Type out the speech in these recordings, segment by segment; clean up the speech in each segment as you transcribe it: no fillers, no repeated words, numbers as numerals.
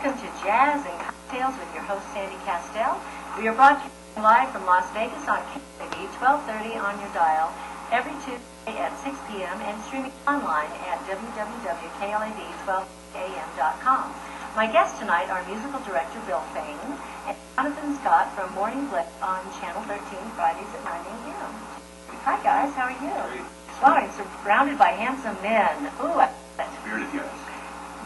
Welcome to Jazz and Cocktails with your host, Sandy Kastel. We are broadcasting live from Las Vegas on KLAD 1230 on your dial every Tuesday at 6 p.m. and streaming online at www.klad12am.com. My guests tonight are musical director Bill Fain and Jonathan Scott from Morning Blitz on Channel 13 Fridays at 9 a.m. Hi guys, how are you? Wow, I'm surrounded by handsome men. Ooh, that's bearded guys.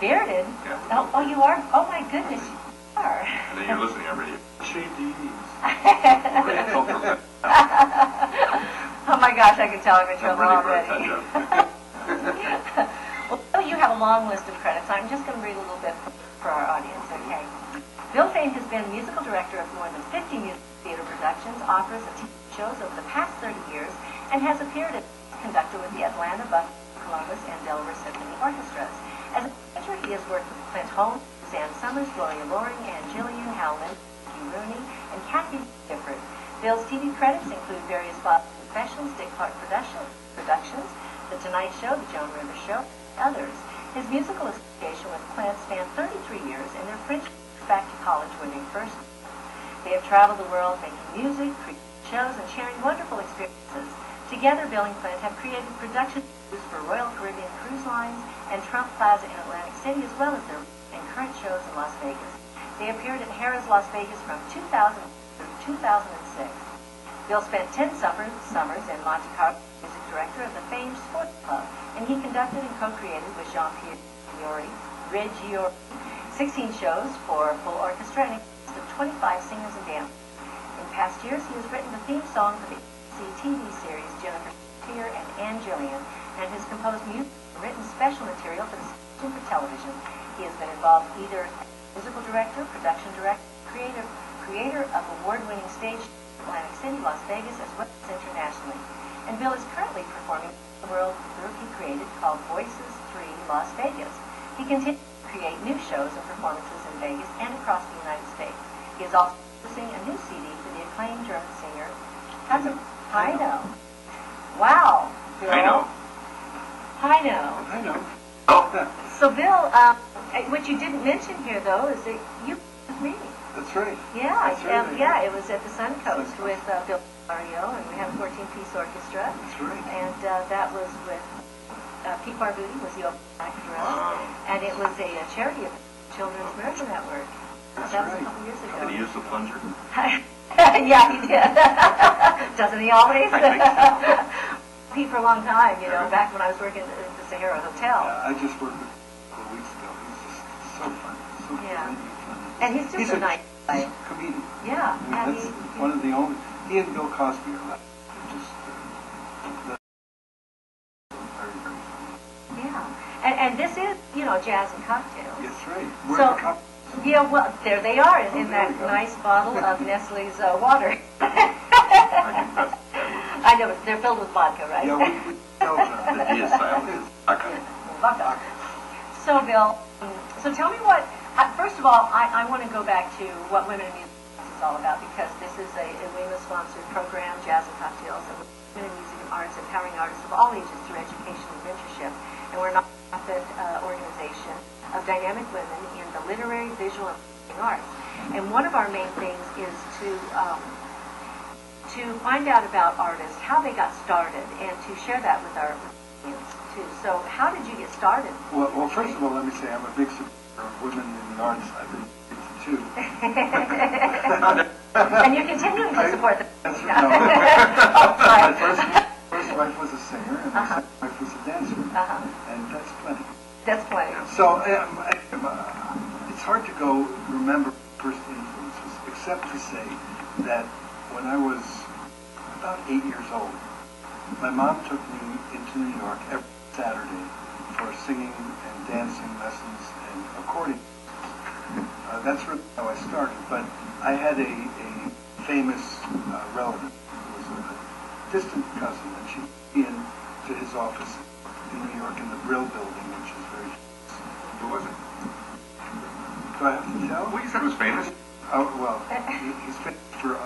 Bearded? Yeah. Oh, you are? Oh my goodness, you are. And then you're listening already. Shaved DVDs. Oh my gosh, I can tell I'm in trouble already. Well, you have a long list of credits. I'm just going to read a little bit for our audience, okay? Bill Fain has been musical director of more than 50 musical theater productions, operas, and TV shows over the past 30 years, and has appeared as conductor with the Atlanta, Buffalo, Columbus, and Delaware Symphony Orchestras. As a director, he has worked with Clint Holmes, Suzanne Summers, Gloria Loring, and Jillian Howland, Hugh Rooney, and Kathy Gifford. Bill's TV credits include various Bob specials, Dick Clark Productions, The Tonight Show, The Joan Rivers Show, and others. His musical association with Clint spanned 33 years, and their friendship goes back to college when they first met. They have traveled the world making music, creating shows, and sharing wonderful experiences. Together, Bill and Clint have created production for Royal Caribbean Cruise Lines and Trump Plaza in Atlantic City, as well as their current shows in Las Vegas. They appeared at Harrah's Las Vegas from 2000 through 2006. Bill spent 10 summers in Monte Carlo, music director of the famed Sports Club, and he conducted and co-created with Jean-Pierre Reggiori 16 shows for full orchestra and a cast of 25 singers and dancers. In past years, he has written the theme song for the TV series Jennifer Tier and Ann Jillian, and has composed music and written special material for the station for television. He has been involved either as musical director, production director, creator of award-winning stage Atlantic City, Las Vegas, as well as internationally. And Bill is currently performing the world group he created called Voices 3 Las Vegas. He continues to create new shows and performances in Vegas and across the United States. He is also producing a new CD for the acclaimed German singer Heino. Wow, Bill. Heino. Oh. So, Bill, what you didn't mention here, though, is that you with me. That's right. Yeah, That's right. yeah, it was at the Suncoast with Bill Mario, and we had a 14-piece orchestra. That's right. And that was with Pete Barbuti was the opening act for us, and it was a charity of the Children's Miracle Network. That's that was right. a couple years ago. Did he use the plunger? Yeah, he did. Doesn't he always? I think so. Pete for a long time, you know, back when I was working at the Sahara Hotel. I just worked with him a couple of weeks ago. He's just so funny. So funny. And he's just a nice guy. Comedian. Yeah. I mean, that's one of the only. He and Bill Cosby are like just very, very funny. Yeah. And this is, you know, Jazz and Cocktails. That's right. Where are the cocktails? Yeah, well, there they are in that nice bottle of Nestle's water. I know, they're filled with vodka, right? Yeah, we know The D is silent. Vodka. So, Bill, so tell me what, first of all, I want to go back to what Women in Music is all about, because this is a WIMA-sponsored program, Jazz and Cocktails, and Women in Music and Arts, empowering artists of all ages through education and mentorship. And we're a non-profit organization of dynamic women in the literary, visual, and performing arts. And one of our main things is to find out about artists, how they got started, and to share that with our audience too. So how did you get started? Well, first of all, let me say I'm a big supporter of women in the arts. I've been too. And you're continuing to support them. That's right. No. My first wife was a singer, and my second wife was a dancer, and that's plenty. That's plenty. So it's hard to go remember first influences, except to say that when I was about 8 years old, my mom took me into New York every Saturday for singing and dancing lessons and accordion. That's really how I started. But I had a famous relative who was a distant cousin, and she came into his office in New York in the Brill Building, which is very famous. Who was it? Do I have to tell? Well, you said it was famous. Oh, well, he's famous for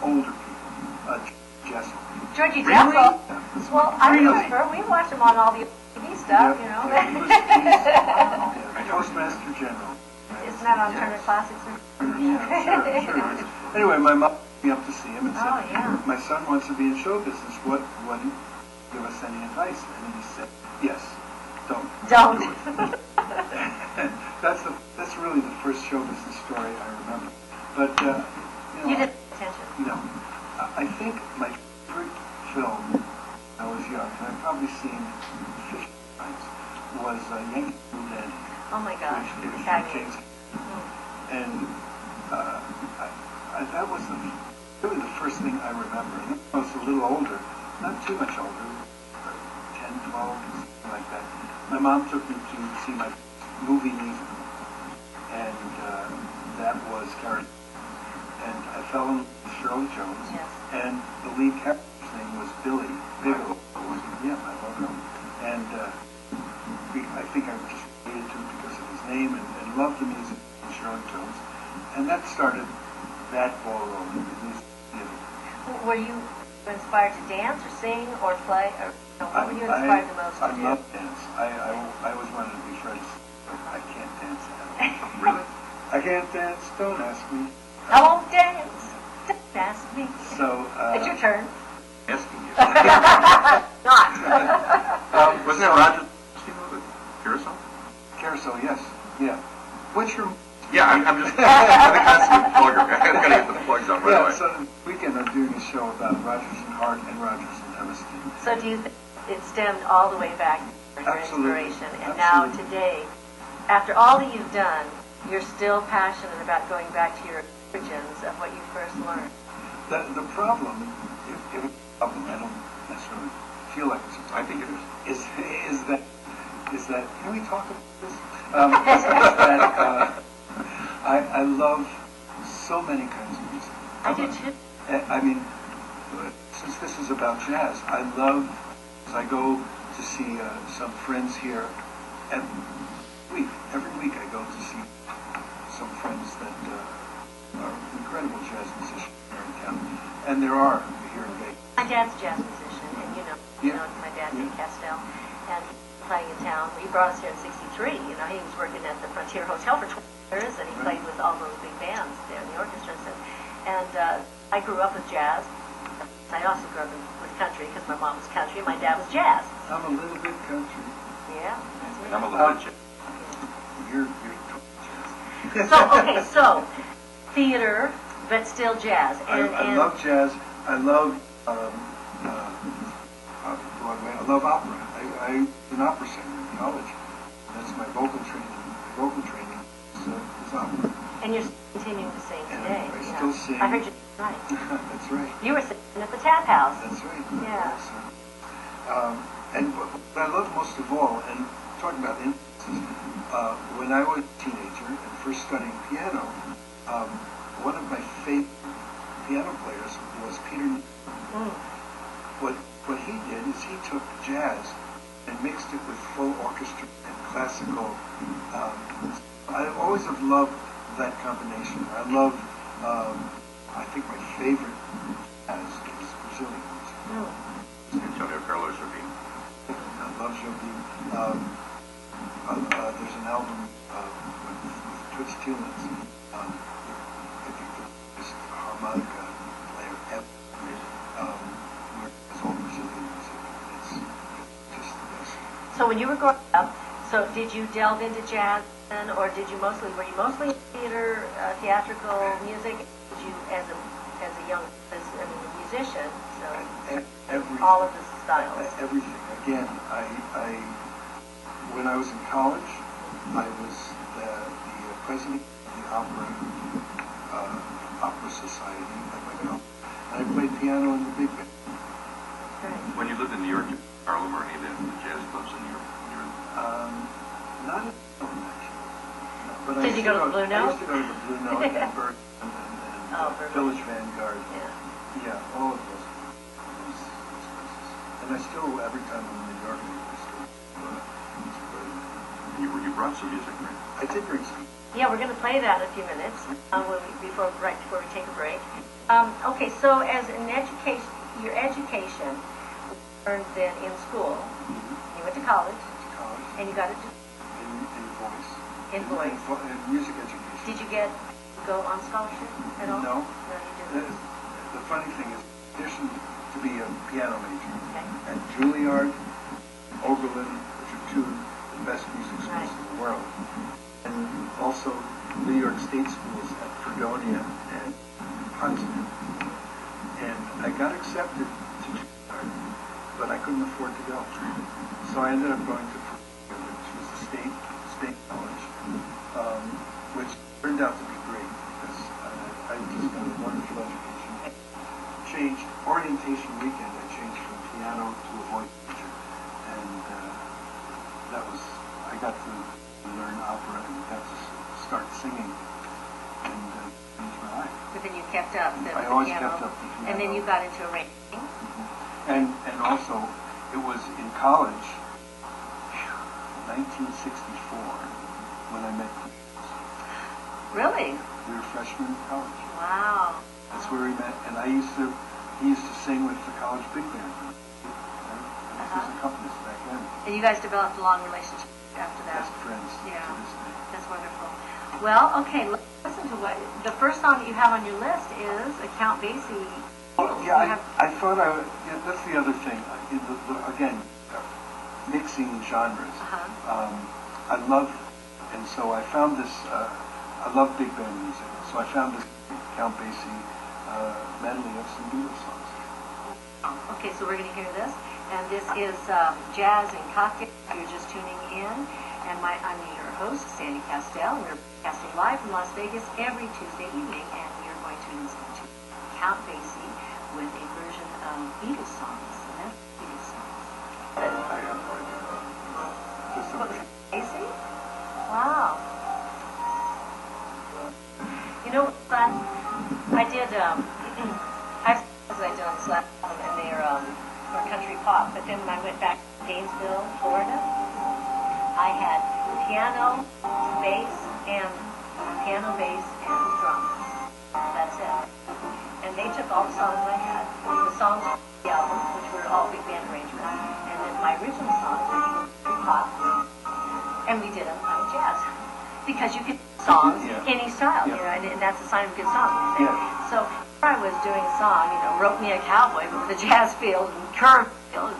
older people. Jessel. Georgie Really? Jessel? Yeah. Well, I remember. We watched him on all the TV stuff, you know. Postmaster General. Is Isn't that on Yes. Turner Classics? Yeah, sure. Anyway, my mom took me up to see him and said, Oh, yeah. my son wants to be in show business. What do you give us any advice? And he said, yes, don't. Don't. That's really the first show business story I remember. But, You didn't pay attention. No. I think my favorite film when I was young, and I've probably seen 50 times, was Yankee Doodle Dandy. Oh my gosh. With Fabulous. James. And that was really the first thing I remember. And I was a little older, not too much older, 10, 12, something like that. My mom took me to see my movie musical, and that was Carrie. And I fell in love with Shirley Jones, Yes. and the lead character's name was Billy Bigelow. Yeah, I love him. And I think I just related to him because of his name and loved the music of Shirley Jones. And that started that ball rolling in music theater. Were you inspired to dance or sing or play? Or what were you inspired the most to I do? love dance. I always wanted to be friends, but I can't dance at all. Really? I can't dance, don't ask me. I won't dance. Don't ask me. So, It's your turn. Asking you. Not. Wasn't that Roger with Carousel? Carousel, yes. Yeah. What's your... Yeah, I'm just I'm the constant plugger. I'm going to get the plugs on right Yeah, away. so this weekend I'm doing a show about Rodgers and Hart and Rodgers and Hammerstein. So do you think it stemmed all the way back to your Absolutely. inspiration? And now Absolutely. today, after all that you've done, you're still passionate about going back to your origins of what you first learned. The problem, if it's a problem, I don't necessarily feel like it's a I problem, think it is. is that, can we talk about this? Is that I love so many kinds of music. I do too. I mean, since this is about jazz, I love, as I go to see some friends here every week I go to see some friends that are incredible jazz musicians here in town. And there are here in Vegas. My dad's a jazz musician, and you know my dad, Sandy Kastel, and he was playing in town. He brought us here in '63. You know, he was working at the Frontier Hotel for 20 years, and he played with all those big bands there in the orchestras. And I grew up with jazz. I also grew up with country because my mom was country and my dad was jazz. I'm a little bit country. Yeah, that's me. I'm a little bit. You're So theater, but still jazz. And, I love jazz. I love Broadway. I love opera. I was an opera singer in college. That's my vocal training. My vocal training is opera. And you're continuing to sing And today. I still sing. I heard you tonight. That's right. You were singing at the Tap House. That's right. Yeah. And what I love most of all, and talking about influences, when I was a teenager and first studying piano, one of my favorite piano players was Peter. What he did is he took jazz and mixed it with full orchestra and classical. I always have loved that combination. I love. I think my favorite jazz is Brazilian music. Antonio Carlos Jobim. I love Jobim. There's an album with Toots Thielemans. I think the best harmonica player ever. Where it's all Brazilian music. It's just the best. So when you were growing up, so did you delve into jazz then, or were you mostly theater, theatrical music? Did you, as a young, musician, so Everything. all of the styles? Everything. Again, when I was in college, I was the president of the opera society at my college, and I played piano in the big band. Right. When you lived in New York, Harlem or any of the jazz clubs in New York? Not at home, actually. No, but Did you go to the Blue Note? I used to go to the Blue Note and Berkeley and Berkeley. Village Vanguard. Yeah. Yeah, all of those places. And I still, every time I'm in New York, I still And you brought some music, right? I did bring some. Yeah, we're going to play that in a few minutes before we take a break. Okay, so as an education, your education learned then in school. You went to college, To college. and you got it In voice. in voice. In music education. Did you go on scholarship at all? No. No, you didn't. The funny thing is, in addition to be a piano major, Okay. at Juilliard, Oberlin, which are two of the best music schools in the world, and also New York State schools at Fredonia and Huntsman. And I got accepted to Juilliard, but I couldn't afford to go. So I ended up going to Fredonia, which was a state college, which turned out to be great because I just got a wonderful education. Changed orientation weekend. I changed from piano to a voice teacher, and I got to learn opera and got to start singing, and changed my life. But then you kept up the I always piano, kept up the piano. and then you got into arranging. And also, it was in college, 1964, when I met Chris. Really? We were freshmen in college. Wow. That's where we met, and he used to sing with the college big band. Right? He was a accompanist back then. And you guys developed a long relationship after that. Best friends Yeah. to this day. That's wonderful. Well, okay, let's listen to what the first song that you have on your list is a Count Basie. Yeah, I thought that's the other thing. Again, mixing genres. I love, and so I found this. I love big band music, so I found this Count Basie medley of some Beatles songs. Okay, so we're going to hear this, and this is Jazz and Cocktails. You're just tuning in, and I'm your host, Sandy Kastel. We're broadcasting live from Las Vegas every Tuesday evening, and we are going to listen to Count Basie with a version of Beatles songs. So that's Beatles songs. Basie? Wow. You know what's fun? I did, I've done on this last album, and they're country pop, but then when I went back to Gainesville, Florida, I had piano, bass, and drums. That's it. And they took all the songs I had, the songs from the album, which were all big band arrangements, and then my original songs were pop, and we did them on jazz. Because you could do songs any style, you know, and that's a sign of a good song. You say. So I was doing a song, you know, Wrote Me a Cowboy, but with a jazz feel and curve feel,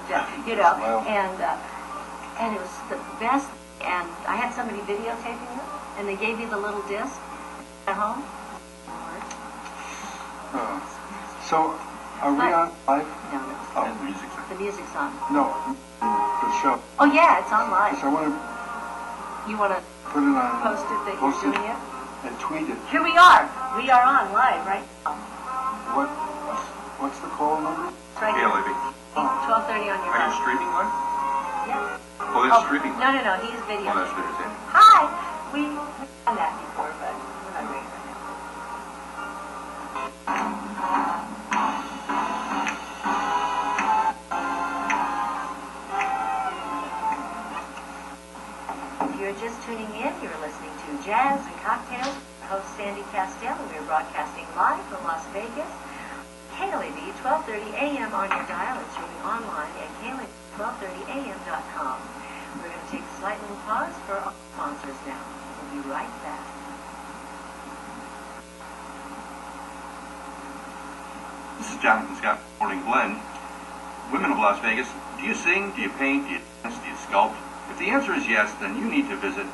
you know, and it was the best. And I had somebody videotaping it, and they gave you the little disc at home. So, are we on live? No, The music song. the music song. No, the show. Oh yeah, it's on live. So I want to You want to put it on. post it that you're doing it? And tweet it. Here we are. We are on live right now. What's the call number? It's right here. KLAB. 12:30 on your Are you phone. streaming live? Yes. Oh, it's streaming. No, he's video. Oh, that's good. Okay. Hi. We've done that before, but we're not doing it right now. If you're just tuning in, you're listening to Jazz and Cocktails. Host Sandy Kastel, and we're broadcasting live from Las Vegas. KLAB 1230 AM on your dial and streaming online at KLAB1230am.com. We're going to take a slight little pause for our sponsors now. We'll be right back. This is Jonathan Scott, Morning Glen. Women of Las Vegas, do you sing? Do you paint? Do you dance? Do you sculpt? If the answer is yes, then you need to visit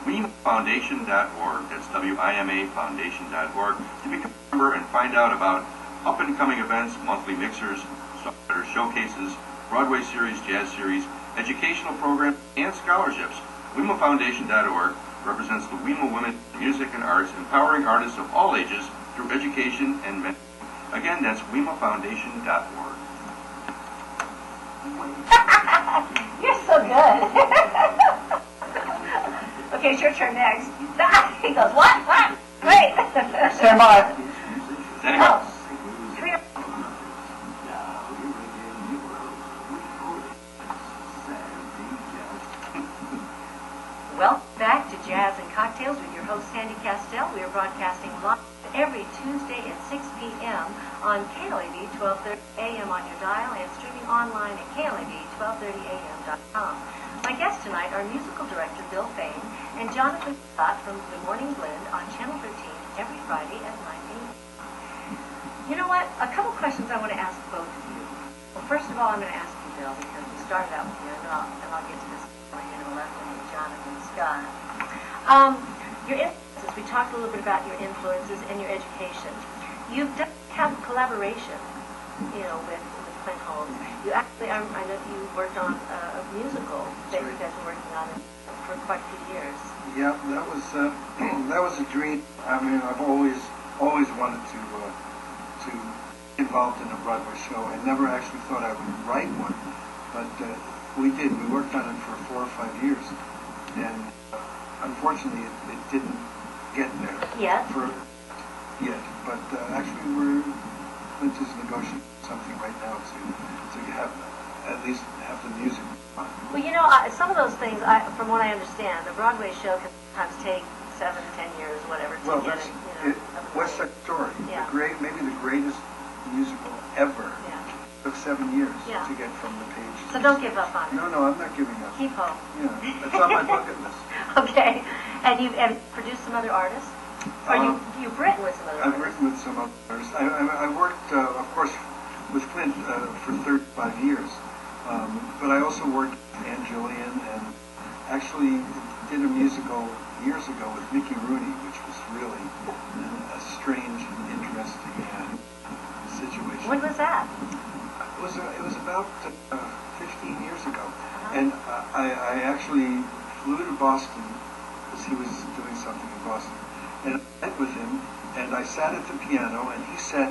WIMAfoundation.org. That's WIMAfoundation.org to become a member and find out about up-and-coming events, monthly mixers, songwriter showcases, Broadway series, jazz series, educational programs, and scholarships. WIMAfoundation.org represents the WIMA women in music and arts, empowering artists of all ages through education and mentoring. Again, that's WIMAfoundation.org. You're so good. Okay, it's your turn next. He goes, what? Great. Stand by. Standing by. Come here. Welcome back to Jazz and Cocktails with your host, Sandy Kastel. We are broadcasting live every Tuesday at 6 p.m. on KLAB 1230 AM on your dial and streaming streaming online at KLAB1230am.com. My guests tonight are musical director Bill Fain and Jonathan Scott from The Morning Blend on Channel 13 every Friday at 9 a.m. You know what? A couple questions I want to ask both of you. Well, first of all, I'm going to ask you, Bill, because we started out with you, and I'll get to this point here to the left of Jonathan Scott. Your influences, we talked a little bit about your influences and your education. You've done have collaboration, you know, with Clint Holmes. You actually, I know you worked on a musical that you guys were working on for quite a few years. Yeah, that was a dream. I mean, I've always wanted to be involved in a Broadway show. I never actually thought I would write one, but we did. We worked on it for 4 or 5 years, and unfortunately, it didn't get there. Yet? But actually, Clint is negotiating something right now to have at least have the music on. Well, you know, some of those things, from what I understand, the Broadway show can sometimes take 7 to 10 years, whatever, to get it. You know, West Side Story, yeah. maybe the greatest musical ever. Yeah. Took 7 years yeah. to get from the page. So don't give up on it. No, I'm not giving up. Keep hope. Yeah, that's on my bucket list. Okay, and you've produced some other artists? Or you've written with some other artists? I've written with some others. I worked, of course, with Clint for 35 years, but I also worked with Ann Jillian and actually did a musical years ago with Mickey Rooney, which was really a strange and interesting situation. When was that? It was about 15 years ago, and I actually flew to Boston because he was doing something in Boston, and I met with him, and I sat at the piano, and he sat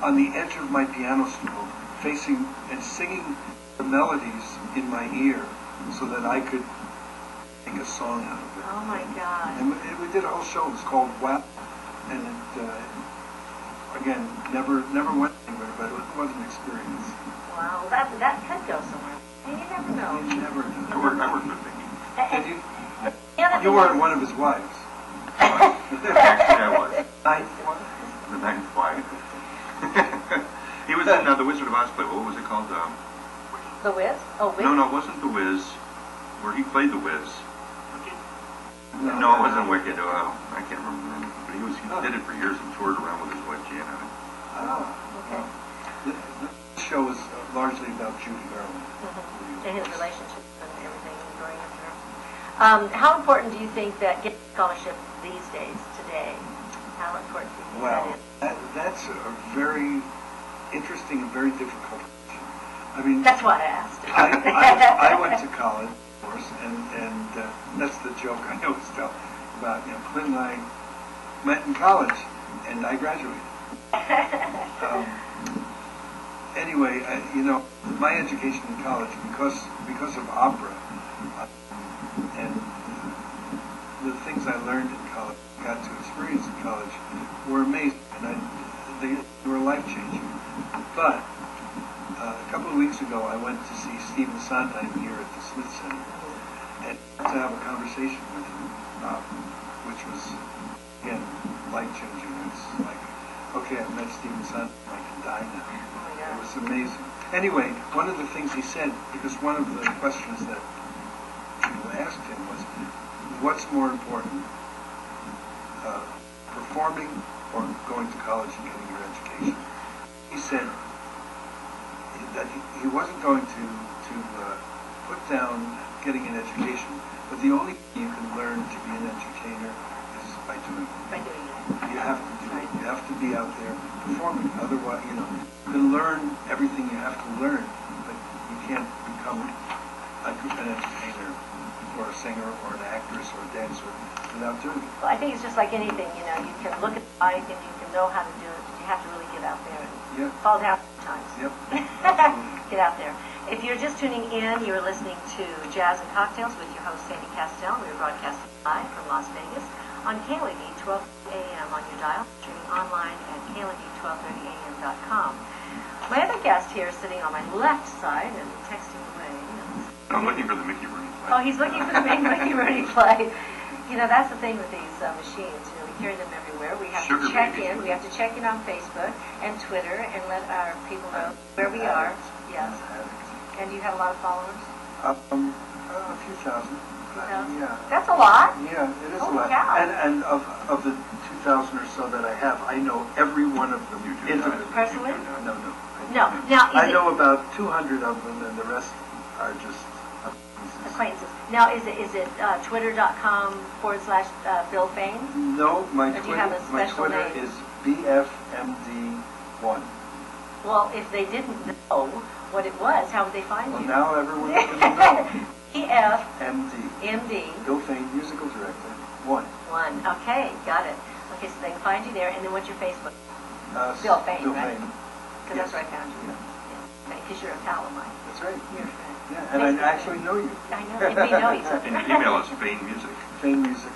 on the edge of my piano stool, facing and singing the melodies in my ear, so that I could make a song out of it. Oh my God! And we did a whole show. It was called WAP, and it again never went anywhere, but it was an experience. Wow, that could go somewhere. You never know. You never know. I worked with Mickey. Did you? You weren't one of his wives. Actually, I was. Ninth one? The ninth wife. He was in The Wizard of Oz play. What was it called? The Wiz? Oh, Wiz? No, it wasn't The Wiz. Where he played the Wiz. No, it wasn't Wicked. I can't remember. But he did it for years and toured around with his wife Janet. Oh, okay. The show was largely about Judy Garland. And his relationships and everything growing up there. How important do you think that getting scholarship these days, today? How important do you think that is? That's a very interesting and very difficult question. I mean, that's why I asked. I went to college, of course, and that's the joke I always tell about, Clint and I met in college, and I graduated. Anyway, my education in college, because of opera, and the things I learned in college, got to experience in college, were amazing, and they were life-changing. But a couple of weeks ago, I went to see Stephen Sondheim here at the Smith Center, and to have a conversation with him, which was, again, life-changing. It's like, okay, I've met Stephen Sondheim, I can die now. It was amazing. Anyway, one of the things he said, because one of the questions that people asked him was, what's more important, performing or going to college and getting your education? He said that he wasn't going to put down getting an education, but the only way you can learn to be an entertainer is by doing it. By doing it. You have to do it. You have to be out there performing. Otherwise, you can learn everything you have to learn, but you can't become an entertainer or a singer or an actress or a dancer without doing it. Well, I think it's just like anything, you can look at the bike and you can know how to do it, but you have to really get out there and fall down sometimes. Yep. Get out there. If you're just tuning in, you're listening to Jazz and Cocktails with your host, Sandy Kastel. We're broadcasting live from Las Vegas on KLAB 12 a.m. on your dial, streaming online at KLAB1230am.com. My other guest here is sitting on my left side and texting away. I'm looking for the Mickey Rooney play. Oh, he's looking for the Mickey Rooney play. That's the thing with these machines. We carry them everywhere. We have to check in. We have to check in on Facebook and Twitter and let our people know where we are. Yes. addict. And do you have a lot of followers? A few thousand. Yeah. That's a lot. Yeah, it is Oh, a lot. wow. And of the 2,000 or so that I have, I know every one of them intimately. Personally? No. No. Now, I know about 200 of them, and the rest are just acquaintances. Now, is it twitter.com/Bill Fain? No, my Or do you have a Twitter special name? is BFMD1. Well, if they didn't know what it was, how would they find Well, you? now everyone's going to know. MD. Bill Fain, musical director. 1. Okay, got it. Okay, so they can find you there, and then what's your Facebook? Bill Fain, right? Because that's where I found you. Because you're a pal of mine. That's right. You're a friend. Yeah, and I actually know you. I know, and we know each other. And your email is Fain Music. Fain Music.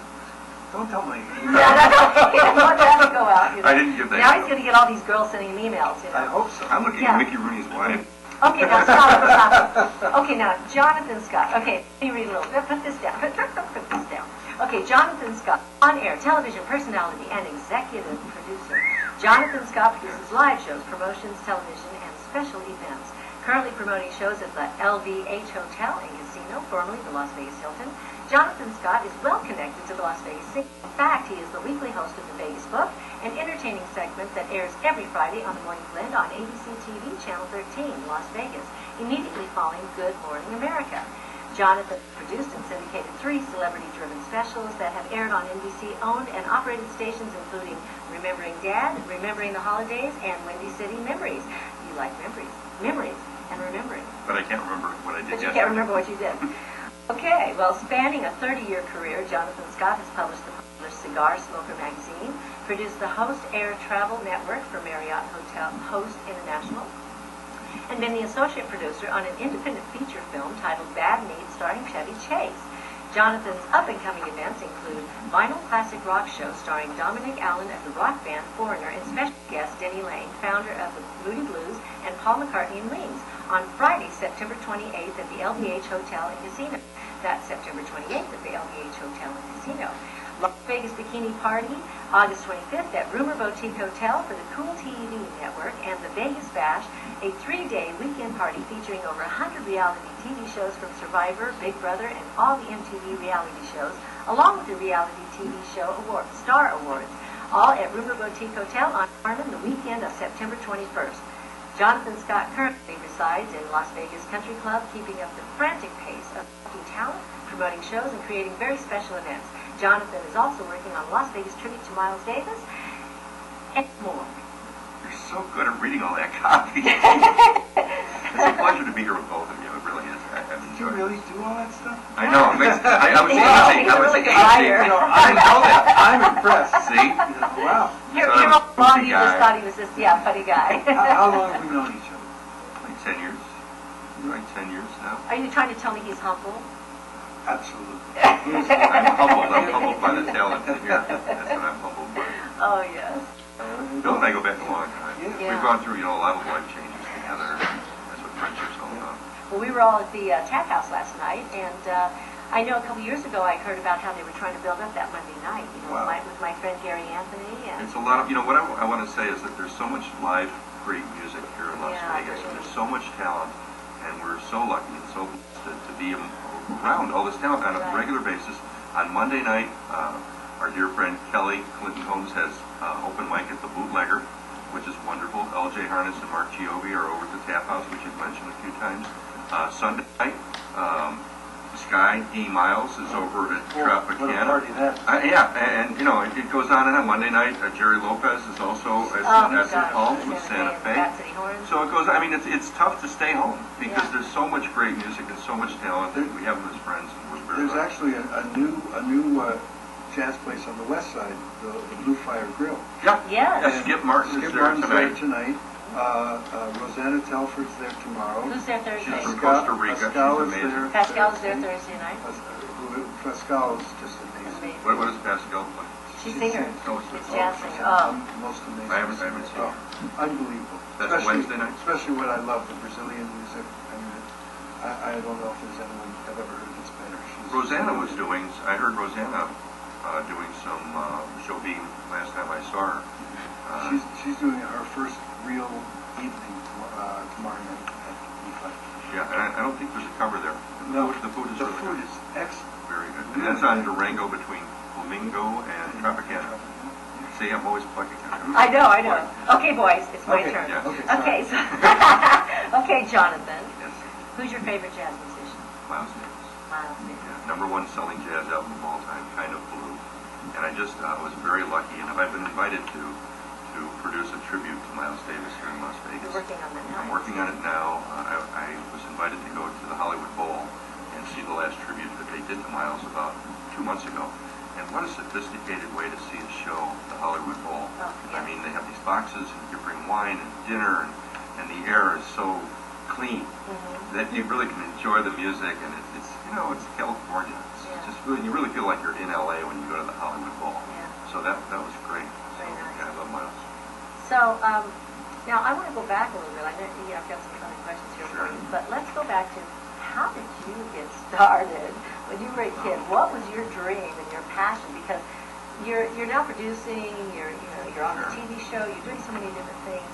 Don't tell me. No. He doesn't want that to go out. You know. I didn't give that. Now he's going to get all these girls sending him emails. You know. I hope so. I'm looking at Mickey Rooney's wife. Okay, now stop. Okay, now Jonathan Scott. Okay, let me read a little. Put this down. Put this down. Okay, Jonathan Scott, on-air television personality and executive producer. Jonathan Scott produces live shows, promotions, television, and special events. Currently promoting shows at the LVH Hotel and Casino, formerly the Las Vegas Hilton. Jonathan Scott is well connected to the Las Vegas City. In fact, he is the weekly host of the Vegas Book, an entertaining segment that airs every Friday on the Morning Blend on ABC TV, Channel 13, Las Vegas, immediately following Good Morning America. Jonathan produced and syndicated 3 celebrity-driven specials that have aired on NBC-owned and operated stations, including Remembering Dad, Remembering the Holidays, and Windy City Memories. You like memories and remembering. But I can't remember what I did But you yesterday. can't remember what you did. Okay, well, spanning a 30-year career, Jonathan Scott has published the popular Cigar Smoker magazine, produced the Host Air Travel Network for Marriott Hotel Host International, and been the associate producer on an independent feature film titled Bad Meat, starring Chevy Chase. Jonathan's up-and-coming events include Vinyl Classic Rock Show starring Dominic Allen of the rock band Foreigner and special guest Denny Lane, founder of the Moody Blues, and Paul McCartney and Wings, on Friday, September 28th at the LVH Hotel and Casino. That's September 28th at the LVH Hotel and Casino. Las Vegas Bikini Party, August 25th at Rumor Boutique Hotel for the Cool TV Network, and the Vegas Bash, a 3-day weekend party featuring over 100 reality TV shows from Survivor, Big Brother, and all the MTV reality shows, along with the Reality TV Show Awards, Star Awards, all at Rumor Boutique Hotel on Harmon the weekend of September 21st. Jonathan Scott currently resides in Las Vegas Country Club, keeping up the frantic pace of talent, promoting shows, and creating very special events. Jonathan is also working on Las Vegas tribute to Miles Davis and more. You're so good at reading all that copy. It's a pleasure to be here with both of you. It really is. I've Did you enjoyed really do all that stuff? I know. I was He's a really good writer. I didn't know that. I'm impressed. See? Wow. You're all wrong. You just thought he was this, funny guy. How long have we known each other? Like 10 years. Like 10 years now. Are you trying to tell me he's humble? Absolutely. I'm humbled. I'm humbled by the talent in here. That's what I'm humbled by. Oh, yes. Bill and I go back a long time. Yeah. We've gone through, a lot of life changes together. That's what friendship's all about. Well, we were all at the Tap House last night, and I know a couple years ago I heard about how they were trying to build up that Monday night, Wow. with my friend Gary Anthony. And It's a lot of, what I want to say is that there's so much live, great music here in Las Vegas, and there's so much talent, and we're so lucky and so blessed to be around all this talent on a regular basis. On Monday night, our dear friend Kelly Clinton Holmes has open mic at the Bootlegger, which is wonderful. LJ Harness and Mark Giovi are over at the Tap House, which you've mentioned a few times. Sunday night, Sky D. Miles is over at Tropicana. What a party that is. And it goes on and on. Monday night, Jerry Lopez is also at St. Paul's with Santa Fe. So it goes. I mean, it's tough to stay home because there's so much great music and so much talent. And we have them as friends, and we're very There's lucky. actually a new jazz place on the west side, the Blue Fire Grill. Yes. Skip Martin is Skip there Martin's tonight. there tonight. Rosanna Telford's there tomorrow. Who's there Thursday? She's from Costa Rica. Pascal She's is amazing. there. Pascal's there Thursday night. Pascal is just amazing. What does Pascal play? She's singer. Oh, it's Jazz singer. Most amazing. I haven't seen her. Unbelievable. That's Wednesday night? Especially what I love, the Brazilian music. I mean, I don't know if there's anyone I've ever heard that's better. Rosanna was doing, I heard Rosanna doing some show being last time I saw her. She's doing her first real evening tomorrow night at fun. Yeah, and I don't think there's a cover there. No, the food is the really food good. is excellent. Very good. And that's on Durango between Flamingo and Tropicana. See, I'm always plugging it. I know. Okay, boys, it's my turn. Yes. Okay, so, okay, Jonathan. Yes. Who's your favorite jazz musician? Miles Davis. Miles Davis. Yeah, #1 selling jazz album of all time, Kind of Blue. And I just was very lucky, and I've been invited to produce a tribute to Miles Davis here in Las Vegas. You're working on that now? I'm working on it now. I was invited to go to the Hollywood Bowl and see the last tribute that they did to Miles about 2 months ago. And what a sophisticated way to see a show, the Hollywood Bowl. Oh, yeah. I mean, they have these boxes, and you bring wine and dinner, and the air is so clean that you really can enjoy the music, and it's California. It's just really, you really feel like you're in LA when you go to the Hollywood Bowl. Yeah. So that was great. Very nice. Yeah, I love Miles. So, now I want to go back a little bit. I know I've got some other questions here for you, but let's go back to how did you get started when you were a kid? What was your dream and your passion? Because you're now producing, you're on a TV show, you're doing so many different things.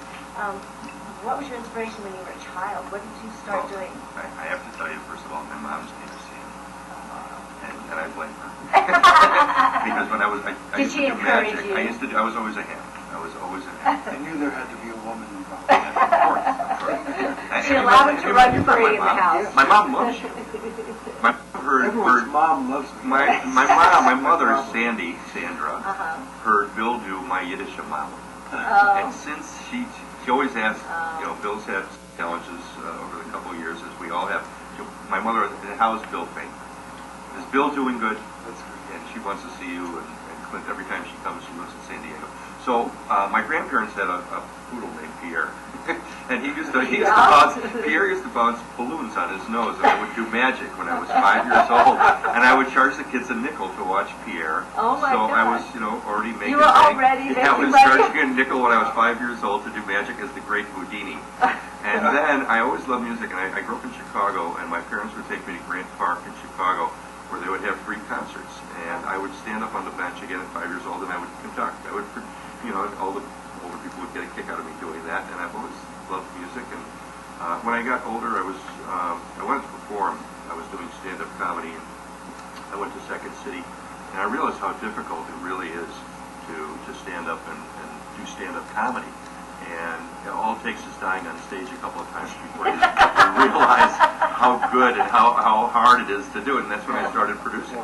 What was your inspiration when you were a child? What did you start doing? I have to tell you, first of all, my mom's name is Sandy, and I blame her. Because when I used to do magic, I was always a ham. I knew there had to be a woman involved. Of course. She allowed him to run free in the house. My mom loves you. Everyone's mom loves me. My mother, Sandra, heard Bill do my Yiddish mama. And since she always asked, Bill's had challenges over the couple of years, as we all have. My mother, how's Bill faint? Is Bill doing good? That's good. And she wants to see you, and Clint, every time she comes, she lives in San Diego. So my grandparents had a poodle named Pierre, and Pierre used to bounce balloons on his nose, and I would do magic when I was 5 years old, and I would charge the kids a nickel to watch Pierre. Oh my so God. I was, already making. You were already I was making money. charging a nickel when I was 5 years old to do magic as the great Houdini. And then I always loved music, and I grew up in Chicago, and my parents would take me to Grant Park in Chicago, where they would have free concerts, and I would stand up on the bench again at 5 years old, and I would conduct. All the older people would get a kick out of me doing that, and I've always loved music. And when I got older, I wanted to perform. I was doing stand-up comedy, and I went to Second City, and I realized how difficult it really is to stand up and do stand-up comedy. And all it takes is dying on stage a couple of times before you realize how good and how hard it is to do it. And that's when I started producing,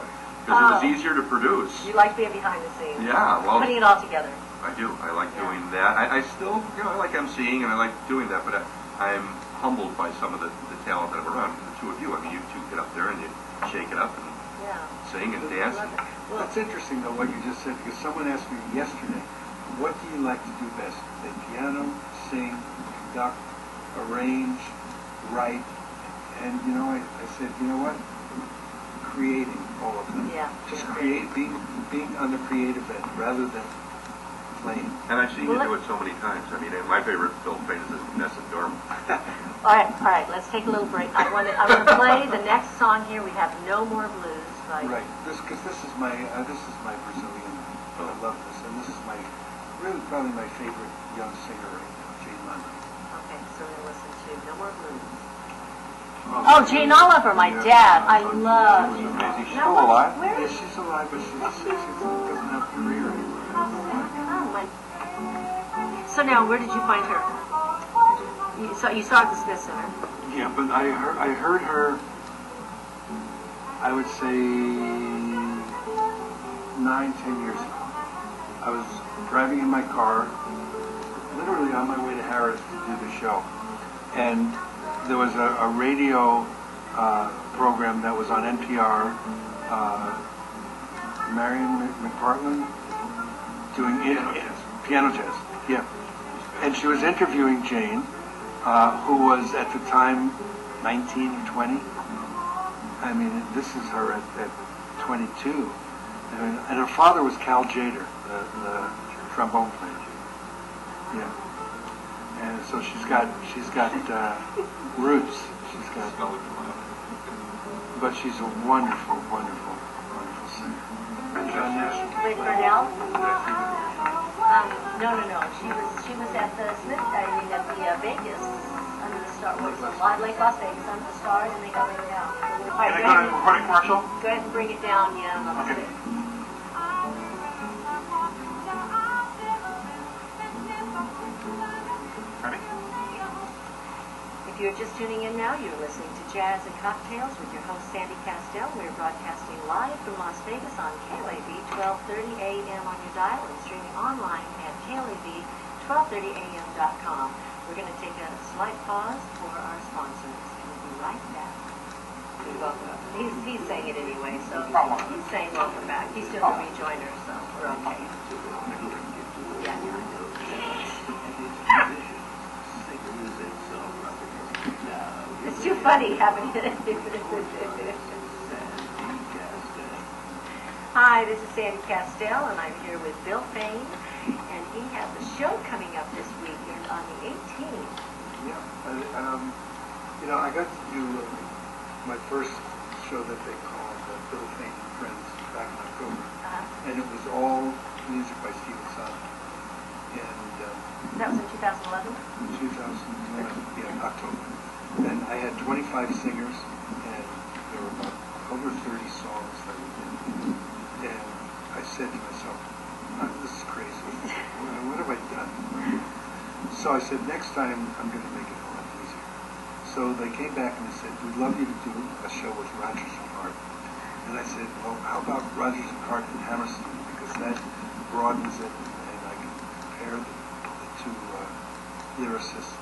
because it was easier to produce. You like being behind the scenes. Yeah, well, putting it all together. I do. I like doing that. I still, I like emceeing and I like doing that, but I'm humbled by some of the talent that I'm around. The two of you, I mean, you two get up there and you shake it up and sing and dance. Well, it's interesting though what you just said, because someone asked me yesterday, what do you like to do best? Play piano, sing, conduct, arrange, write, and I said, you know what? Creating all of them. Yeah. Just being on the creative end rather than playing. And I've seen you do it so many times. I mean, my favorite film phase is Nessa Dorm. All right. Let's take a little break. I'm going to play the next song here. We have No More Blues. Right. Because this is my Brazilian. I love this, and this is really probably my favorite young singer right now, Jane Oliver. Okay, so we're going to listen to No More Blues. Oh, Jane Oliver, my dad. I love. She was amazing. She's Now, still alive? Where Yeah, is she's alive, but she doesn't have a career anymore. So now, where did you find her? You saw at the Smith Center. Yeah, but I heard her, I would say 9-10 years ago. I was driving in my car, literally on my way to Harris to do the show, and there was a radio program that was on NPR. Marion McPartland doing piano jazz. Yeah, and she was interviewing Jane, who was at the time 19 or 20. I mean, this is her at 22. And her father was Cal Jader, the trombone player. Yeah. And so she's got roots. But she's a wonderful, wonderful, wonderful singer. Wait, Burnell? No. She was at the Vegas under the start working on Lake Las Vegas under the stars, and they go right down. All right, Can I go to recording commercial? Go ahead and bring it down, yeah. Okay. Ready? If you're just tuning in now, you're listening to Jazz and Cocktails with your host, Sandy Kastel. We're broadcasting live from Las Vegas on KLAV, 1230 AM on your dial, and streaming online at KLAV1230am.com. We're going to take a slight pause for our sponsors. We'll be right back. He's saying it anyway, so he's saying welcome back. He's doing a rejoiner, so we're okay. Yeah, it's too funny having it. Hi, this is Sandy Kastel, and I'm here with Bill Fain, and he has a show coming up this weekend on the 18th. Yeah, I got to do my first show that they called Bill Fain and Friends back in October, and it was all music by Stephen Sondheim. And that was in 2011? 2011, yeah, October. And I had 25 singers, and there were about over 30 songs that we did. And I said to myself, this is crazy. What have I done? So I said, next time I'm going to make it a lot easier. So they came back and they said, we'd love you to do a show with Rodgers and Hart. And I said, well, how about Rodgers and Hart and Hammerstein? Because that broadens it, and I can compare the two lyricists.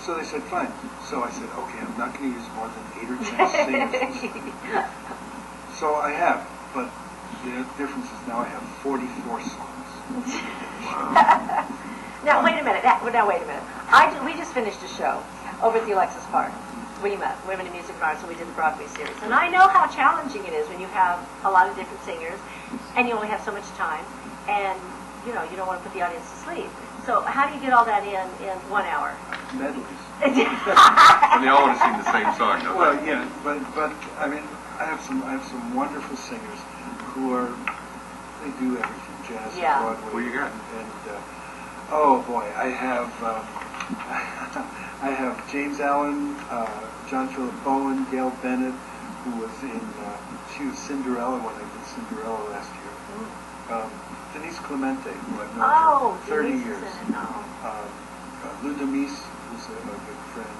So they said, fine. So I said, okay, I'm not going to use more than 8 or 10 singers. So I have, but the difference is now I have 44 songs. Now, wait a minute. We just finished a show over at the Alexis Park, WIMA, Women in Music and Arts, and we did the Broadway series. And I know how challenging it is when you have a lot of different singers, and you only have so much time, and, you don't want to put the audience to sleep. So how do you get all that in 1 hour? Medleys. And they all want to sing the same song, don't Well, they? yeah, but I mean, I have some wonderful singers who they do everything, jazz, Yeah. Broadway. Who you got? And oh boy, I have I have James Allen, John Philip Bowen, Gail Bennett, who was she was Cinderella when I did Cinderella last year. Denise Clemente, who I've known for 30 years. Lou Demise, who's a good friend.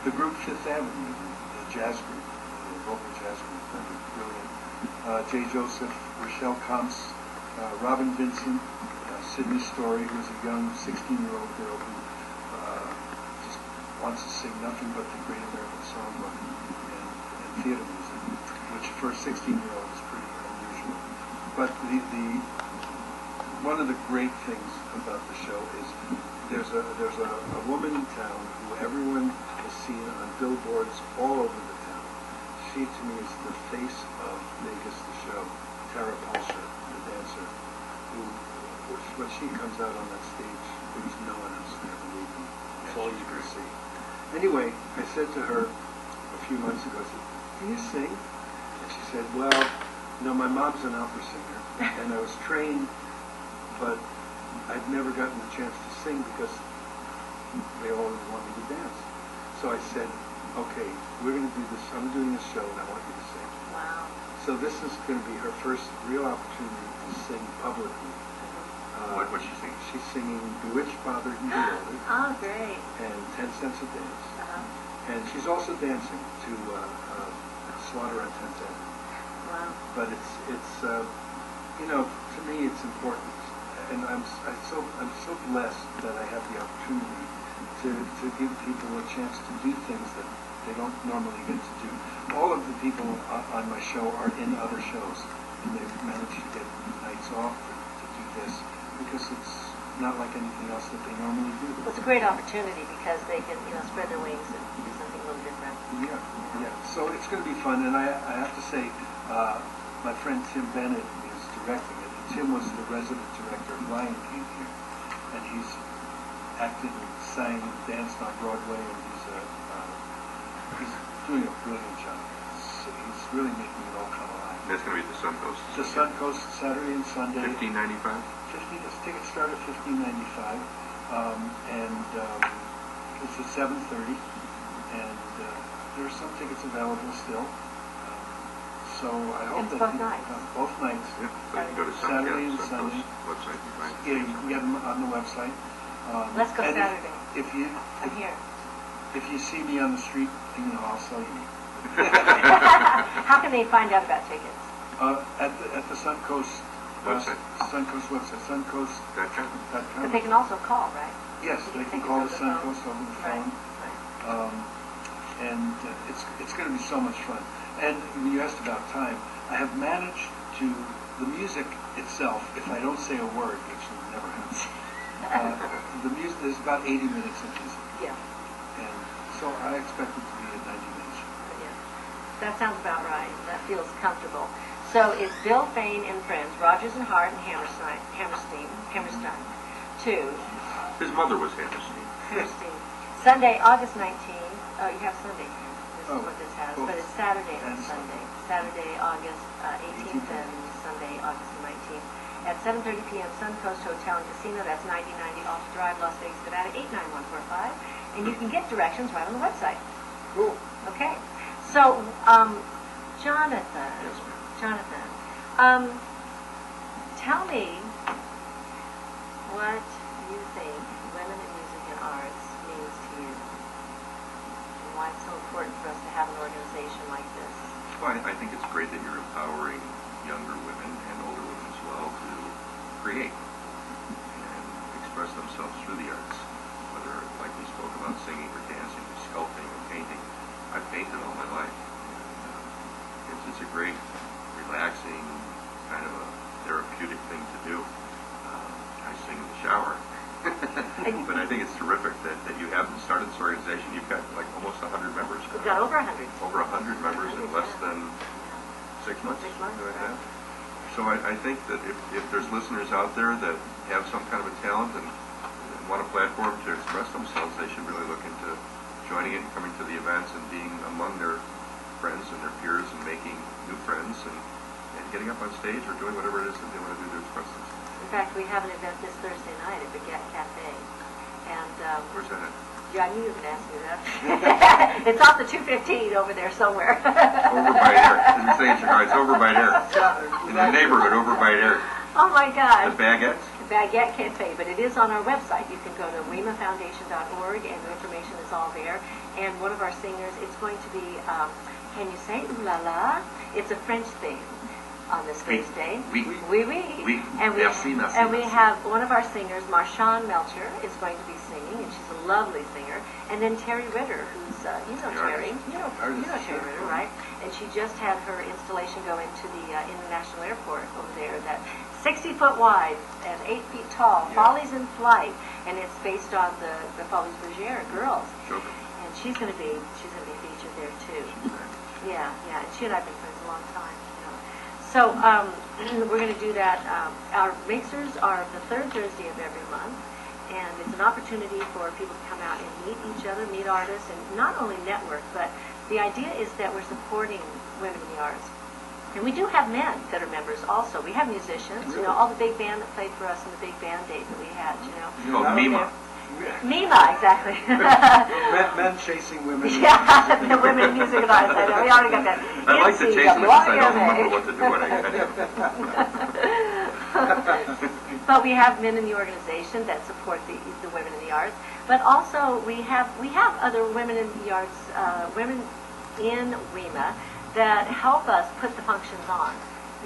The group Fifth Avenue, the jazz group, the local jazz group, they're brilliant. Jay Joseph, Rochelle Comps, Robin Vincent, Sydney Story, who's a young 16-year-old girl who just wants to sing nothing but the Great American Songbook and theater music, which for a 16-year-old is pretty unusual. But one of the great things about the show is there's a woman in town who everyone has seen on billboards all over the town. She, to me, is the face of Vegas, the show. Tara Pulsher, the dancer, who, when she comes out on that stage, there's no one else there, believe me. It's all you can see. Anyway, I said to her a few months ago, I said, "Do you sing?" And she said, "Well, my mom's an opera singer, and I was trained, but I'd never gotten the chance to sing because they always want me to dance." So I said, "Okay, we're going to do this. I'm doing a show, and I want you to sing." Wow. So this is going to be her first real opportunity to sing publicly. What's she singing? She's singing "Bewitched Father He Older" Oh, great. and 10 Cents a Dance. And she's also dancing to Slaughter on 10th Avenue. Wow. But it's to me it's important, and I'm so blessed that I have the opportunity to give people a chance to do things that they don't normally get to do. All of the people on my show are in other shows, and they've managed to get nights off to do this because it's not like anything else that they normally do. Well, it's a great opportunity because they can, spread their wings and do something a little different. Yeah. So it's going to be fun, and I have to say, my friend Tim Bennett is directing it. Tim was the resident director of Lion King here, and he's acted and sang and danced on Broadway, and he's doing a brilliant job. He's really making it all come alive. That's going to be at the Suncoast. The Suncoast, Saturday and Sunday. $15.95. Tickets start at $15.95, and it's at 7:30. and there are some tickets available still. So I hope it's that both nights. Both nights. Yeah, so you can go to Saturday and Sunday. Website and find Yeah, you can get them on the website. Let's go and Saturday. I'm here. If you see me on the street, I'll sell you. How can they find out about tickets? At the Suncoast website. Suncoast website, suncoast.com. But they can also call, right? Yes, they can call the Suncoast over the phone. Right. And it's going to be so much fun. And when you asked about time, I have managed to, the music itself, if I don't say a word, which never happens, the music, there's about 80 minutes of music. Yeah. And so I expect it to be at 90 minutes. Yeah. That sounds about right. That feels comfortable. So it's Bill Fain and Friends, Rogers and Hart and Hammerstein, 2. His mother was Hammerstein. Sunday, August 19th. Oh, you have Sunday. This is what this has. Cool. But it's Saturday and Sunday. Saturday, August 18th and Sunday, August 19th. At 7:30 p.m., Suncoast Hotel and Casino. That's 9090 Off Drive, Las Vegas, Nevada, 89145. And you can get directions right on the website. Cool. Okay. So, Jonathan. Yes, ma'am. Jonathan, tell me what you think women in music and arts means to you, and why it's so important for us to have an organization like this. Well, I think it's great that you're empowering younger women and older women as well to create and express themselves through the arts, whether, like we spoke about, singing or dancing or sculpting or painting. I've painted all my life. And, it's a great, relaxing, kind of a therapeutic thing to do. I sing in the shower. But I think it's terrific that you have started this organization. You've got like almost 100 members. We've got over 100. Over 100 members in less than 6 months. 6 months, Like right. that. So I think that if there's listeners out there that have some kind of a talent and want a platform to express themselves, they should really look into joining it and coming to the events and being among their friends and their peers and making new friends and getting up on stage or doing whatever it is that they want to do to express themselves. In fact, we have an event this Thursday night at Baguette Cafe. And, Where's that at? yeah, I knew you were going to ask me that. It's off the 215 over there somewhere. Over by there. As we say in Chicago, it's over by there. In the neighborhood, over by there. Oh my gosh. The Baguettes? Baguette Cafe, but it is on our website. You can go to WIMAfoundation.org and the information is all there. And one of our singers, it's going to be, can you say ooh la la? It's a French thing on this Thursday. Oui. Oui, oui. Oui. And we, Merci, merci, and we merci. have one of our singers, Marshawn Melcher, is going to be singing, and she's a lovely singer. And then Terry Ritter, who's, you know Terry. You know Terry Ritter, right? And she just had her installation go into the International Airport over there, that 60 foot wide and 8 feet tall, Follies in Flight, and it's based on the Follies Bergère girls. Sure. And she's going to be featured there too. Yeah. And she and I've been friends a long time. You know. So we're going to do that. Our mixers are the third Thursday of every month, and it's an opportunity for people to come out and meet each other, meet artists, and not only network, but the idea is that we're supporting women in the arts. And we do have men that are members also. We have musicians, you know, all the big band that played for us in the big band days that we had, you know. It's called WIMA. WIMA, exactly. Men chasing women. Yeah, the women in music and arts. I know, we already got that. I like to chase them because I don't remember what to do when I get it. But we have men in the organization that support the women in the arts. But also we have other women in the arts, women in WIMA that help us put the functions on.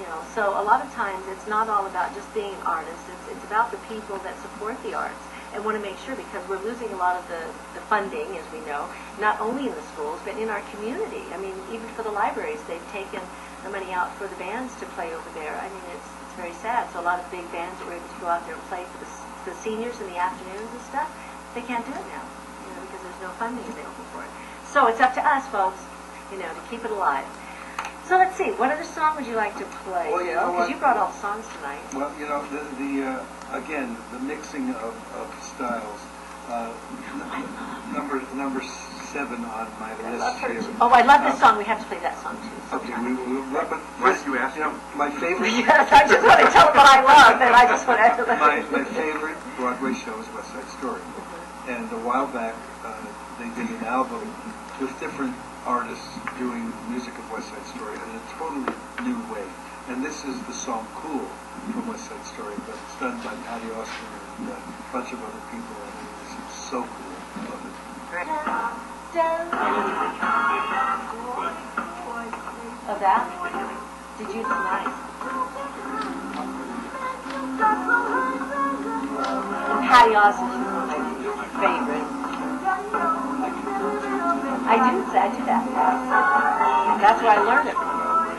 You know, so a lot of times it's not all about just being artists. It's about the people that support the arts and want to make sure, because we're losing a lot of the funding, as we know, not only in the schools but in our community. I mean, even for the libraries, they've taken the money out for the bands to play over there. I mean, it's very sad. So a lot of big bands that were able to go out there and play for the seniors in the afternoons and stuff, they can't do it now, you know, because there's no funding available for it. So it's up to us, folks, you know, to keep it alive. So let's see, what other song would you like to play? Well, you know because what? you brought all the songs tonight. Well, you know, again, the mixing of styles. Number 7 on my list here. Oh, I love this song. We have to play that song too. Okay, but Why did you ask? you know, my favorite. Yes, I just want to tell them what I love, and I just want to. my favorite Broadway show is West Side Story. And a while back, they did an album with different artists doing music of West Side Story in a totally new way. And this is the song "Cool" from West Side Story, but it's done by Patty Austin and a bunch of other people. I mean, this is so cool. I love it. Of that? Did you? Nice. And Patty Austin, she's one of my favorites. I do that. That's where I learned it from.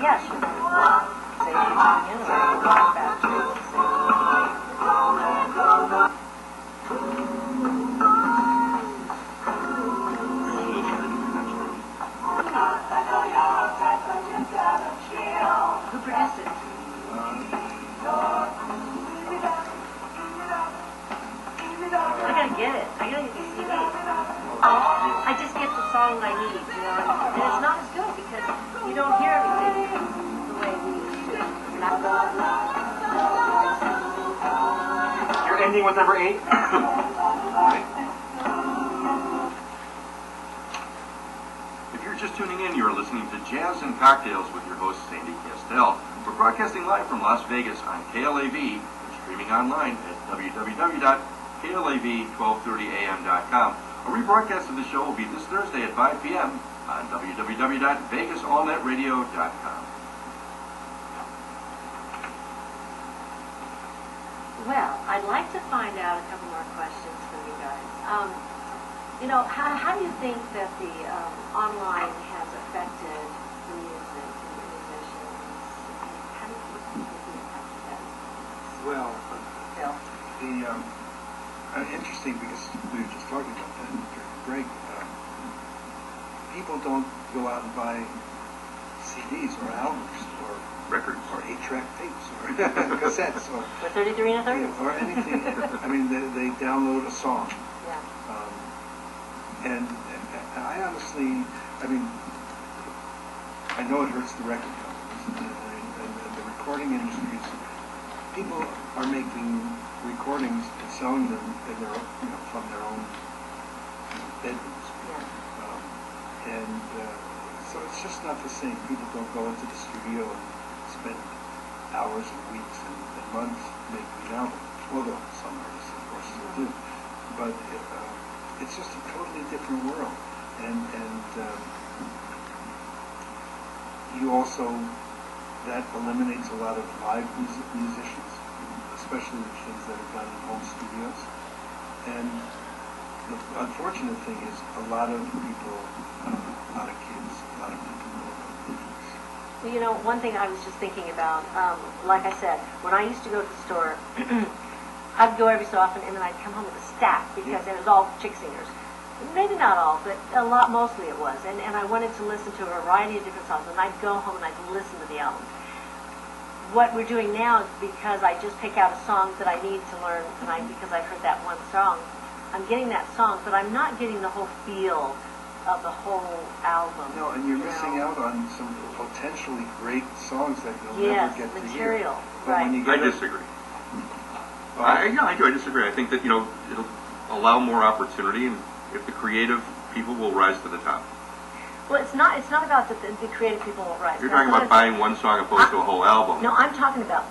Yeah, she Who produced it? I gotta get it. I gotta get the CD. I just get the song I need, you know, and it's not as good because you don't hear everything the way we used to. You're ending with number 8? If you're just tuning in, you're listening to Jazz and Cocktails with your host, Sandy Kastel. We're broadcasting live from Las Vegas on KLAV and streaming online at www.klav1230am.com. A rebroadcast of the show will be this Thursday at 5 p.m. on www.vegasallnetradio.com. Well, I'd like to find out a couple more questions from you guys. You know, how do you think that the online has affected the music and the musicians? How do you think the impact of that? Well, Bill? interesting because we were just talking about that during the break. People don't go out and buy CDs or albums or Records. or 8-track tapes or cassettes or For 33 and a 30? or anything. I mean, they download a song. Yeah. And I honestly, I mean, I know it hurts the record companies and the recording industries. People are making recordings and selling them in their, from their own bedrooms. Yeah. So it's just not the same. People don't go into the studio and spend hours and weeks and months making an album. Although some artists, of course, still do. But it's just a totally different world. And you also, that eliminates a lot of live musicians, especially the things that are done in home studios. And the unfortunate thing is a lot of people, a lot of kids, a lot of people know about musicians. Well, you know, one thing I was just thinking about, like I said, when I used to go to the store, I'd go every so often, and then I'd come home with a stack because it was all chick singers. Maybe not all, but a lot, mostly it was. And I wanted to listen to a variety of different songs, and I'd go home and I'd listen to the album. What we're doing now is because I just pick out a song that I need to learn, and because I've heard that one song, I'm getting that song, but I'm not getting the whole feel of the whole album. No, and you're missing out on some potentially great songs that you'll never get to hear. Material, But right. when you I get disagree. I do. I disagree. I think that, it'll allow more opportunity, and if the creative people will rise to the top. Well, it's not about the creative people won't rise. You're talking about buying one song opposed to a whole album. No, I'm talking about,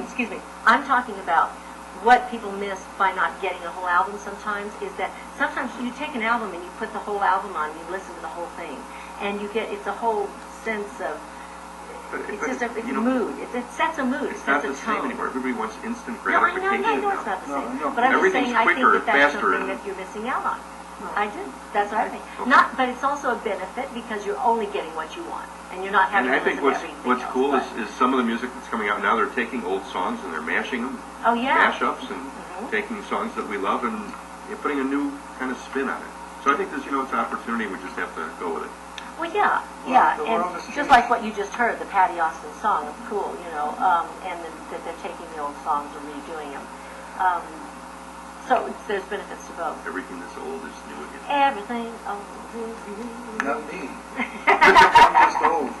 excuse me, I'm talking about what people miss by not getting a whole album sometimes is that sometimes you take an album and you put the whole album on, you listen to the whole thing, and you get, it's a whole sense of, it's a mood. It sets a mood. It It's not sets a the same tone. anymore. Everybody wants instant No, I gratification know now. it's not the same. No. But I'm just Everything's saying I think quicker, that that's faster, something and- that you're missing out on. I do. That's what I think. Okay. But it's also a benefit because you're only getting what you want, and you're not having And I to think listen to what's everything cool else, is some of the music that's coming out now, they're taking old songs and they're mashing them, Oh, yeah. mashups, and taking songs that we love and putting a new kind of spin on it. So I think there's, it's an opportunity, we just have to go with it. Well, yeah, the and world has just changed. like what you just heard, the Patty Austin song, it's cool, and that they're taking the old songs and redoing them. So there's benefits to both. Everything that's old is new again. Everything old is new. Not me. I'm just old.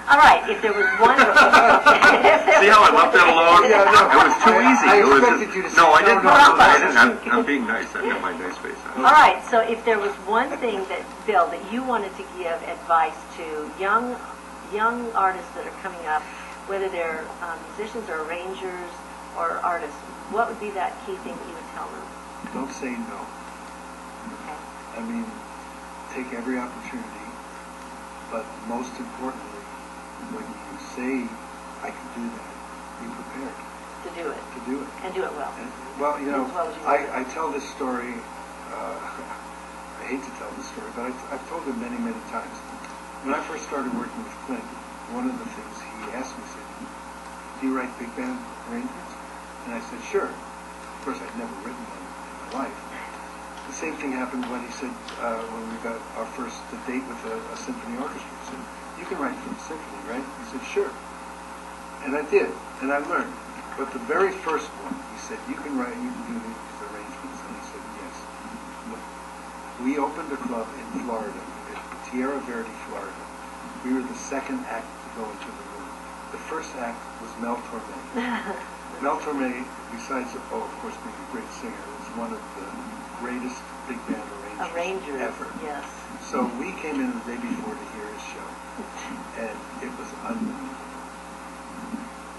All right, if there was one... See, See how I left that alone? Yeah, no. It was too easy. I It was expected you to say, no, I didn't. no, I didn't. I'm being nice. I've got my nice face on. All right, so if there was one thing that, Bill, that you wanted to give advice to young artists that are coming up, whether they're musicians or arrangers or artists, what would be that key thing that you would tell them? Don't say no. Okay. I mean, take every opportunity, but most importantly, when you say, I can do that, be prepared. To do it. To do it. And do it well. And, well, you know, As well as you I tell this story, I hate to tell this story, but I've told it many, many times. When I first started working with Clint, one of the things he asked me, said, do you write big band arrangements? And I said, sure. Of course, I'd never written one in my life. The same thing happened when he said, when we got our first date with a symphony orchestra. He said, you can write for the symphony, right? He said, sure. And I did, and I learned. But the very first one, he said, you can write, you can do these arrangements. And he said, yes. Look, we opened a club in Florida, Tierra Verde, Florida. We were the second act to go into the room. The first act was Mel Torme. Mel Torme, besides, of course, being a great singer, was one of the greatest big band arrangers ever. Yes. So we came in the day before to hear his show, and it was unbelievable.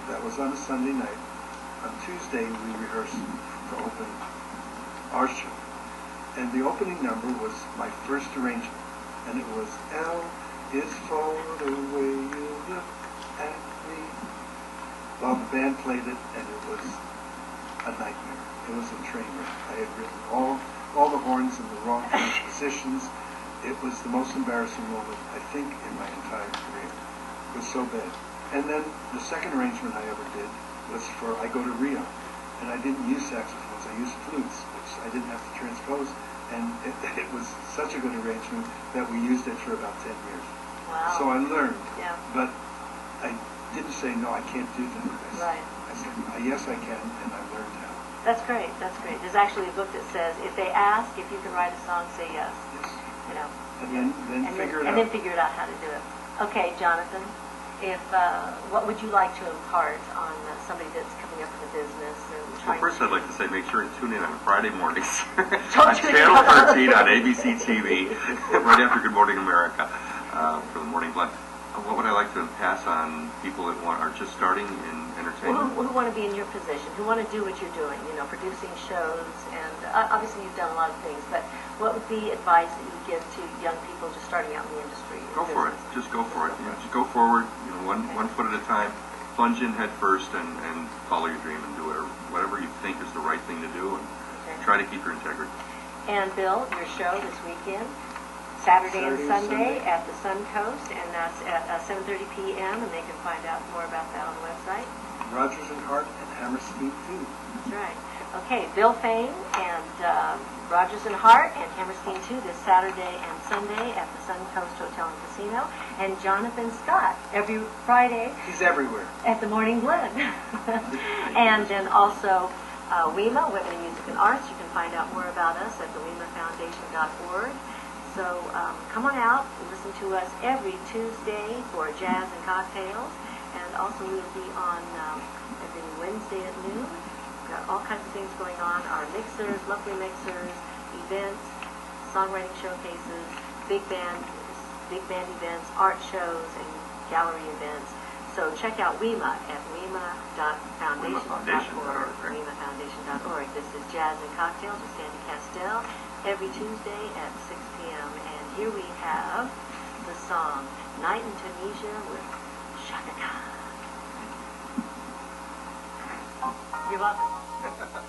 That was on a Sunday night. On Tuesday, we rehearsed to open our show, and the opening number was my first arrangement, and it was L is for the way you look at me. Well, the band played it, and it was a nightmare. It was a train wreck. I had written all the horns in the wrong positions. It was the most embarrassing moment, I think, in my entire career. It was so bad. And then the second arrangement I ever did was for I Go to Rio. And I didn't use saxophones, I used flutes, which I didn't have to transpose. And it was such a good arrangement that we used it for about 10 years. Wow. So I learned. Yeah. But I didn't say, no, I can't do that. I said, yes, I can, and I learned how. That's great. That's great. There's actually a book that says, if they ask if you can write a song, say yes. Yes. You know. And then figure it out. And then figure it out how to do it. Okay, Jonathan, if what would you like to impart on somebody that's coming up in the business and trying? Well, first I'd like to say make sure and tune in on Friday mornings Don't on tune in. Channel 13 on ABC TV, right after Good Morning America, for the morning blend. What would I like to pass on people that are just starting in entertainment? Who want to be in your position, who want to do what you're doing, you know, producing shows, and obviously you've done a lot of things, but what would be advice that you would give to young people just starting out in the industry? Go for it. Just go for it. You know, just go forward, you know, one foot at a time, plunge in head first and follow your dream and do whatever you think is the right thing to do, and try to keep your integrity. And Bill, your show this weekend? Saturday and Sunday at the Suncoast, and that's at 7:30 p.m., and they can find out more about that on the website. Rogers and Hart and Hammerstein too. That's right. Okay, Bill Fain and Rogers and Hart and Hammerstein 2 this Saturday and Sunday at the Suncoast Hotel and Casino, and Jonathan Scott every Friday. He's everywhere. At the Morning Blend. And then also WIMA, Women in Music and Arts. You can find out more about us at the WIMAFoundation.org. So come on out and listen to us every Tuesday for Jazz and Cocktails. And also we will be on every Wednesday at noon. We've got all kinds of things going on. Our mixers, monthly mixers, events, songwriting showcases, big band events, art shows, and gallery events. So check out WIMA at WIMA.foundation.org. WIMAFoundation.org. This is Jazz and Cocktails with Sandy Kastel every Tuesday at 6 p.m. And here we have the song Night in Tunisia with Shaka Khan. You're welcome.